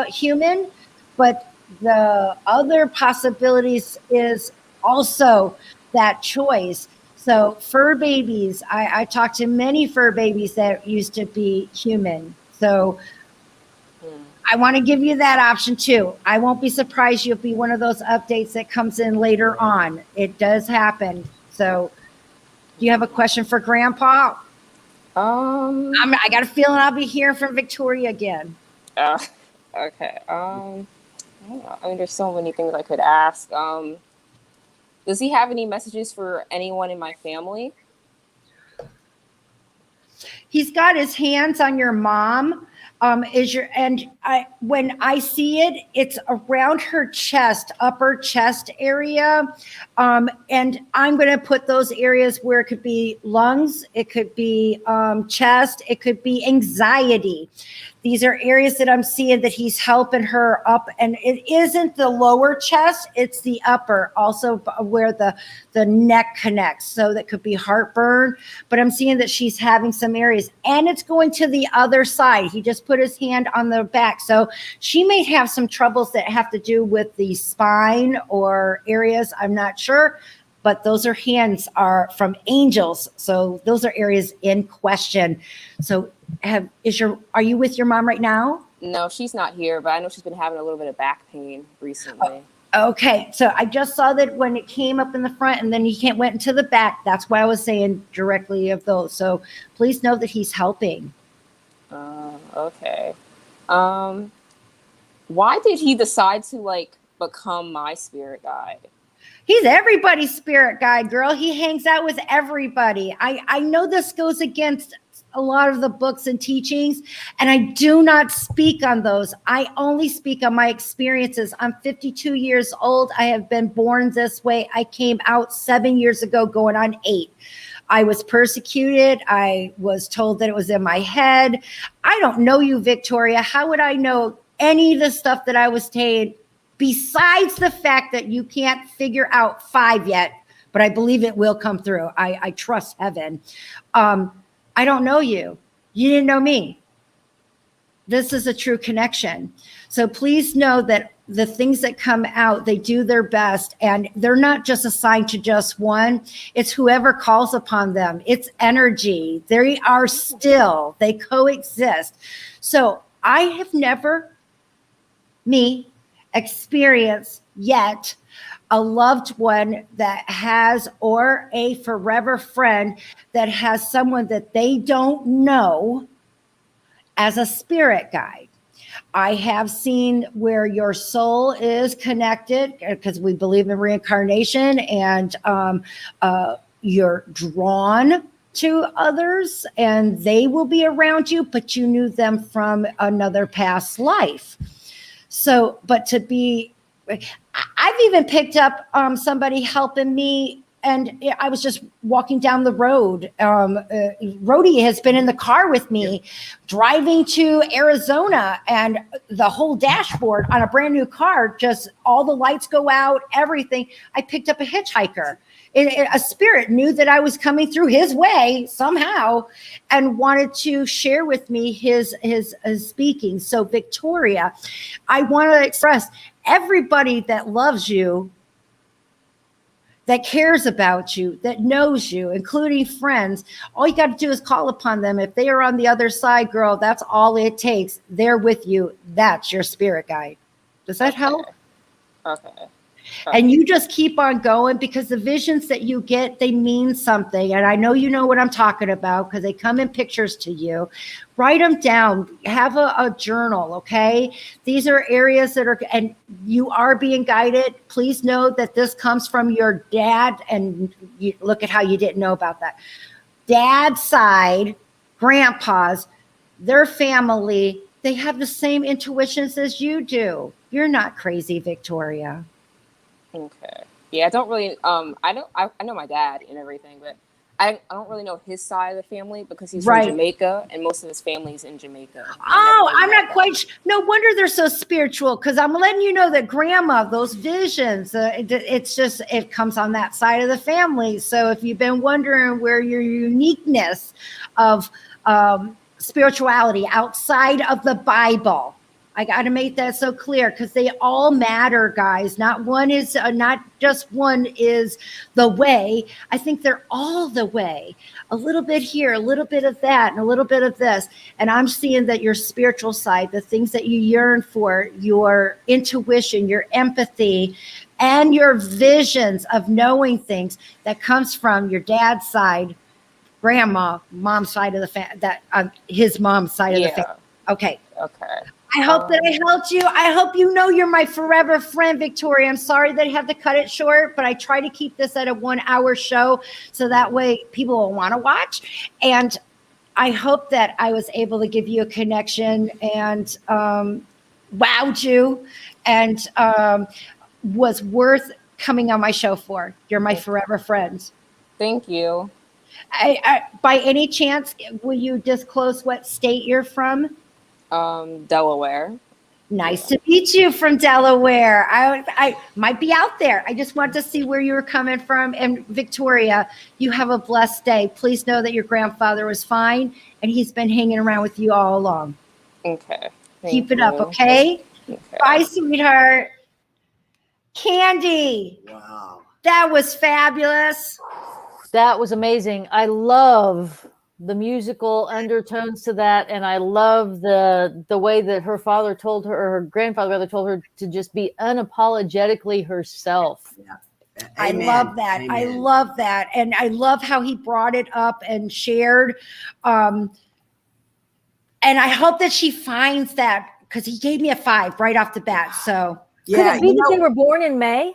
human, but the other possibilities is also that choice. So fur babies, I talked to many fur babies that used to be human. So I want to give you that option too. I won't be surprised you'll be one of those updates that comes in later on. It does happen. So do you have a question for Grandpa? I got a feeling I'll be hearing from Victoria again. Okay. I don't know. I mean, there's so many things I could ask. Does he have any messages for anyone in my family? He's got his hands on your mom. When I see it, it's around her chest, upper chest area. And I'm going to put those areas where it could be lungs, it could be chest, it could be anxiety. These are areas that I'm seeing that he's helping her up, and it isn't the lower chest, it's the upper, also where the neck connects. So that could be heartburn, but I'm seeing that she's having some areas, and it's going to the other side. He just put his hand on the back. So she may have some troubles that have to do with the spine or areas, I'm not sure. But those hands are from angels. So those are areas in question. So are you with your mom right now? No, she's not here, but I know she's been having a little bit of back pain recently. Okay. So I just saw that when it came up in the front and then he went into the back. That's why I was saying directly of those. So please know that he's helping. Okay. Why did he decide to become my spirit guide? He's everybody's spirit guide, girl. He hangs out with everybody. I know this goes against a lot of the books and teachings, and I do not speak on those. I only speak on my experiences. I'm 52 years old. I have been born this way. I came out 7 years ago, going on 8. I was persecuted. I was told that it was in my head. I don't know you, Victoria. How would I know any of the stuff that I was told? Besides the fact that you can't figure out 5 yet, but I believe it will come through. I trust heaven. I don't know you. You didn't know me. This is a true connection. So please know that the things that come out, they do their best, and they're not just assigned to just one. It's whoever calls upon them. It's energy. They are still. They coexist. So I have never, experience yet a loved one that has, or a forever friend that has someone that they don't know as a spirit guide. I have seen where your soul is connected, because we believe in reincarnation, and you're drawn to others and they will be around you, but you knew them from another past life. So, but I've even picked up somebody helping me, and I was just walking down the road. Rhodey has been in the car with me driving to Arizona, and the whole dashboard on a brand new car, just all the lights go out, everything. I picked up a hitchhiker. A spirit knew that I was coming through his way somehow and wanted to share with me his speaking. So Victoria, I want to express everybody that loves you, that cares about you, that knows you, including friends. All you got to do is call upon them. If they are on the other side, girl, that's all it takes. They're with you. That's your spirit guide. Does that help? Okay. And you just keep on going, because the visions that you get, they mean something. And I know you know what I'm talking about, because they come in pictures to you. Write them down. Have a journal, okay? These are areas that are, and you are being guided. Please know that this comes from your dad. And you, look at how you didn't know about that. Dad's side, grandpa's, their family, they have the same intuitions as you do. You're not crazy, Victoria. Okay. Yeah, I don't really. I know my dad and everything, but I don't really know his side of the family because he's from Jamaica and most of his family's in Jamaica. Oh, I'm not quite. No wonder they're so spiritual, because I'm letting you know that grandma, those visions, it comes on that side of the family. So if you've been wondering where your uniqueness of spirituality outside of the Bible, I got to make that so clear, because they all matter, guys. Not just one is the way. I think they're all the way. A little bit here, a little bit of that, and a little bit of this. And I'm seeing that your spiritual side, the things that you yearn for, your intuition, your empathy, and your visions of knowing things, that comes from your dad's side, grandma, mom's side of the family, his mom's side of the family. Okay. I hope that I helped you. I hope you know you're my forever friend, Victoria. I'm sorry that I had to cut it short, but I try to keep this at a 1 hour show so that way people will want to watch. And I hope that I was able to give you a connection and wowed you and was worth coming on my show for. You're my forever friend. Thank you. By any chance, will you disclose what state you're from? Delaware. Nice to meet you from Delaware. I might be out there. I just wanted to see where you were coming from. And Victoria, you have a blessed day. Please know that your grandfather was fine and he's been hanging around with you all along. Okay. Keep it up, okay? Bye, sweetheart. Candy. Wow. That was fabulous. That was amazing. I love the musical undertones to that, and I love the way that her father told her, or her grandfather rather, told her to just be unapologetically herself. Yeah. I love that. Amen. I love that. And I love how he brought it up and shared. And I hope that she finds that, because he gave me a 5 right off the bat. So yeah, could it be that they were born in May?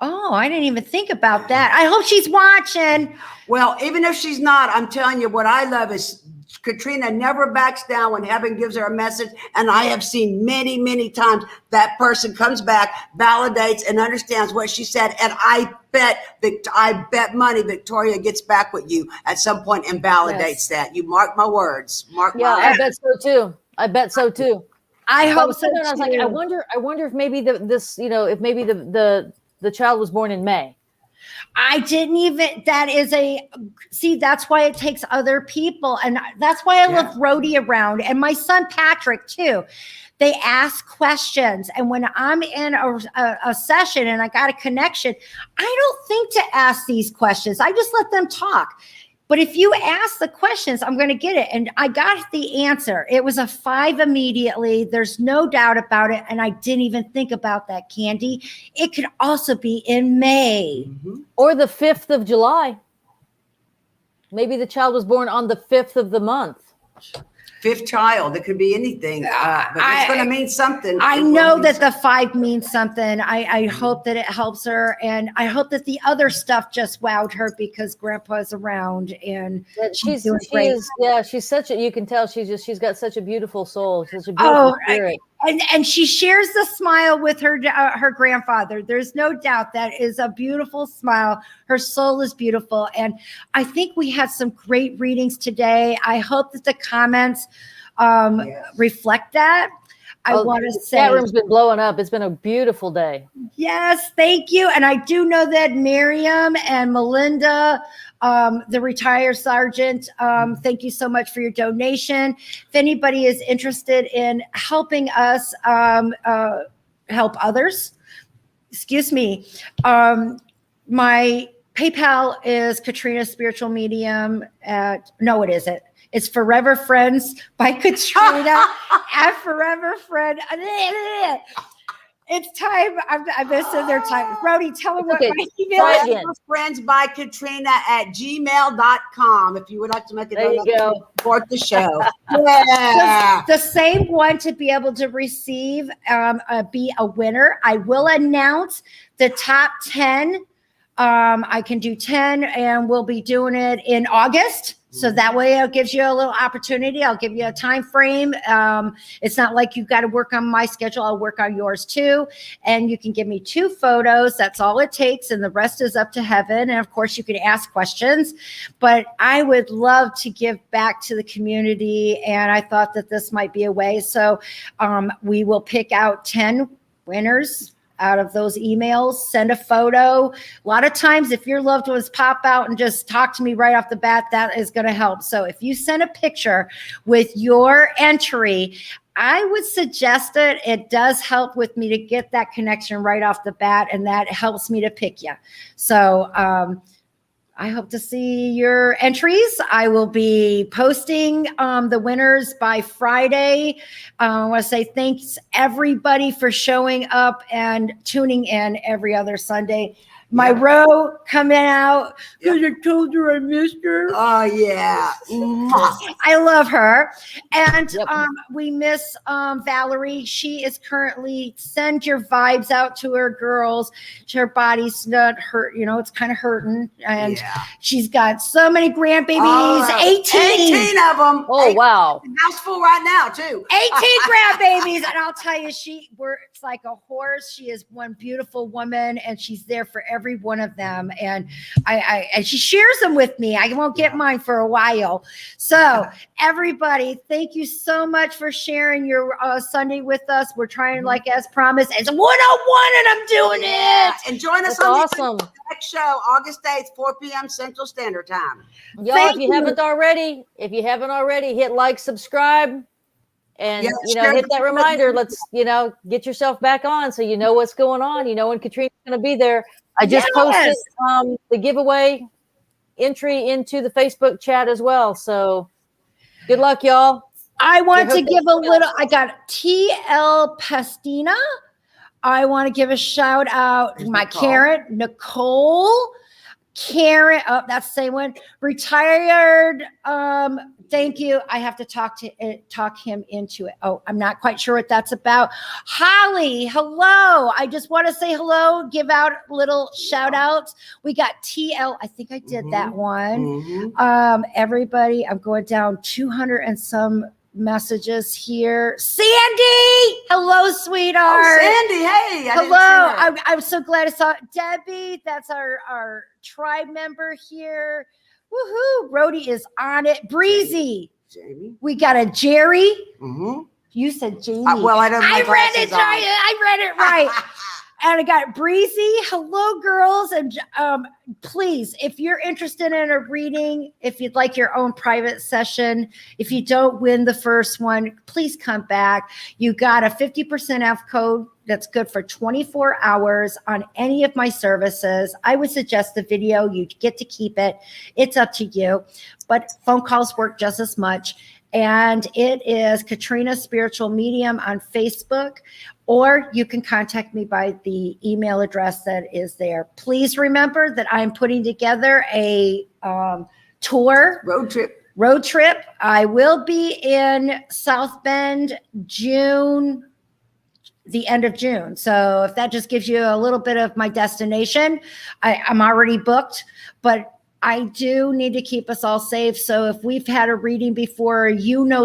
Oh, I didn't even think about that. I hope she's watching. Well, even if she's not, I'm telling you, what I love is Katrina never backs down when heaven gives her a message. And I have seen many, many times that person comes back, validates, and understands what she said. And I bet money Victoria gets back with you at some point and validates that. You mark my words. I bet so too. I bet so too. I hope so too. I was like, I wonder if maybe the child was born in May. I didn't even, that's why it takes other people. And that's why I love Rhodey around, and my son Patrick too. They ask questions. And when I'm in a session and I got a connection, I don't think to ask these questions. I just let them talk. But if you ask the questions, I'm going to get it. And I got the answer. It was a 5 immediately. There's no doubt about it. And I didn't even think about that, Candy. It could also be in May. Mm-hmm. Or the 5th of July. Maybe the child was born on the 5th of the month. 5th child. It could be anything. But it's going to mean something. I know that the 5 means something. I hope that it helps her. And I hope that the other stuff just wowed her, because Grandpa's around and she's such a, you can tell she's got such a beautiful soul, such a beautiful spirit. And she shares the smile with her grandfather. There's no doubt that is a beautiful smile. Her soul is beautiful. And I think we had some great readings today. I hope that the comments reflect that. I want to say, chat room's been blowing up. It's been a beautiful day. Yes, thank you. And I do know that Miriam and Melinda, the retired sergeant, thank you so much for your donation. If anybody is interested in helping us help others, excuse me, my PayPal is Katrina Spiritual Medium no, it isn't. It's Forever Friends by Katrina at Forever Friend. It's time. I'm missing their time. Rhodey, tell them what my email is. Friends by Katrina at gmail.com. If you would like to make a donation to support the show. Yeah. The same one to be able to receive, be a winner. I will announce the top 10 I can do 10, and we'll be doing it in August. So that way it gives you a little opportunity. I'll give you a time frame. It's not like you've got to work on my schedule. I'll work on yours too. And you can give me 2 photos. That's all it takes. And the rest is up to heaven. And of course you can ask questions, but I would love to give back to the community. And I thought that this might be a way. So we will pick out 10 winners out of those emails. Send a photo. A lot of times if your loved ones pop out and just talk to me right off the bat, that is going to help. So if you send a picture with your entry, I would suggest it. It does help with me to get that connection right off the bat, and that helps me to pick you. So I hope to see your entries. I will be posting the winners by Friday. I want to say thanks everybody for showing up and tuning in every other Sunday. My Ro coming out because I told her I missed her. Oh, yeah. I love her. And we miss Valerie. She is currently, send your vibes out to her girls. Her body's not hurt, it's kind of hurting. And she's got so many grandbabies, 18 of them. Oh, wow. House full right now, too. 18 grandbabies. And I'll tell you, it's like a horse. She is one beautiful woman, and she's there for every one of them. And and she shares them with me. I won't get mine for a while. So everybody, thank you so much for sharing your Sunday with us. We're trying, like as promised, it's 101 and I'm doing it. And join us on the next show, August 8th, 4 p.m. Central Standard Time. Y'all, if you haven't already, hit like, subscribe, and hit that reminder. Let's get yourself back on so you know what's going on. You know when Katrina's going to be there. I just posted the giveaway entry into the Facebook chat as well. So good luck, y'all. I want to give I got TL Pastina. I want to give a shout out to my Karen, Nicole. Karen, that's the same one. Retired. Thank you. I have to talk him into it. Oh, I'm not quite sure what that's about. Holly, hello. I just want to say hello. Give out little shout outs. We got TL. I think I did that one. Everybody, I'm going down 200 and some messages here. Sandy, hello, sweetheart. Oh, Sandy, hey. Hello. I'm so glad I saw Debbie. That's our tribe member here. Woohoo! Brody is on it. Breezy. Jamie. We got a Jerry. You said Jamie. Well, I don't know. I read it right. And I got Breezy. Hello, girls. And please, if you're interested in a reading, if you'd like your own private session, if you don't win the first one, please come back. You got a 50% off code that's good for 24 hours on any of my services. I would suggest the video. You get to keep it. It's up to you. But phone calls work just as much. And it is Katrina Spiritual Medium on Facebook, or you can contact me by the email address that is there. Please remember that I'm putting together a tour. Road trip. I will be in South Bend, the end of June. So if that just gives you a little bit of my destination, I'm already booked, but I do need to keep us all safe. So if we've had a reading before,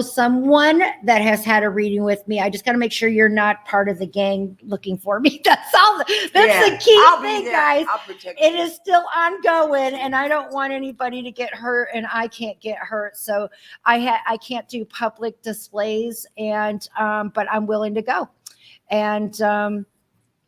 someone that has had a reading with me, I just got to make sure you're not part of the gang looking for me. That's all. That's the key thing, guys. It is still ongoing, and I don't want anybody to get hurt, and I can't get hurt. So I can't do public displays, and but I'm willing to go. And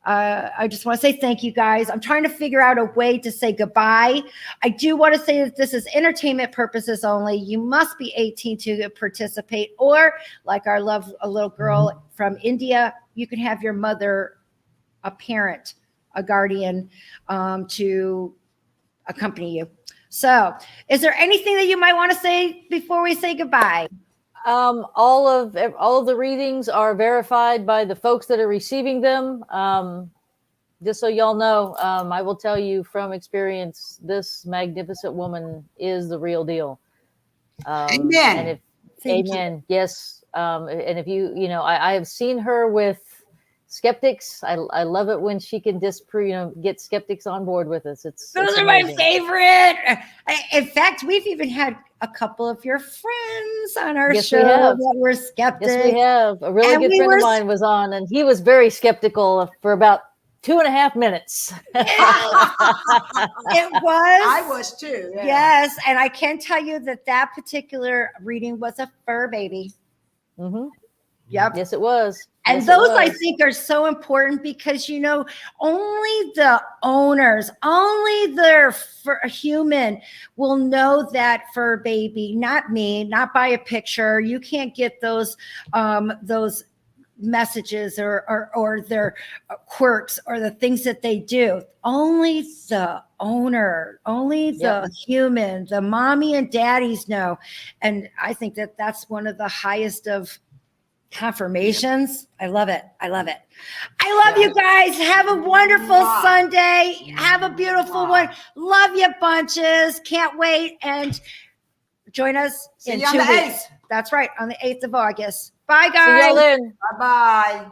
I just want to say thank you, guys. I'm trying to figure out a way to say goodbye. I do want to say that this is entertainment purposes only. You must be 18 to participate, or like our little girl from India, you can have your mother, a parent, a guardian to accompany you. So is there anything that you might want to say before we say goodbye? All of the readings are verified by the folks that are receiving them. Just so y'all know, I will tell you from experience, this magnificent woman is the real deal. Amen. Amen. Yes. And if I have seen her with skeptics. I love it when she can disprove, get skeptics on board with us. Those are amazing. my favorite. In fact, we've even had a couple of your friends on our show that were skeptics. Yes, we have. A really good friend of mine was on, and he was very skeptical for about 2.5 minutes. It was. I was too. Yeah. Yes, and I can tell you that particular reading was a fur baby. Mm-hmm. Yep. Yes, it was. And those I think are so important because, only the owners, only their human will know that fur baby, not me, not by a picture. You can't get those messages or their quirks or the things that they do. Only the owner, only the human, the mommy and daddies know. And I think that's one of the highest of confirmations. I love it. I love you guys. Have a wonderful Sunday. Have a beautiful one. Love you bunches. Can't wait. And join us in 2 weeks. That's right. On the 8th of August. Bye, guys. See y'all then. Bye-bye.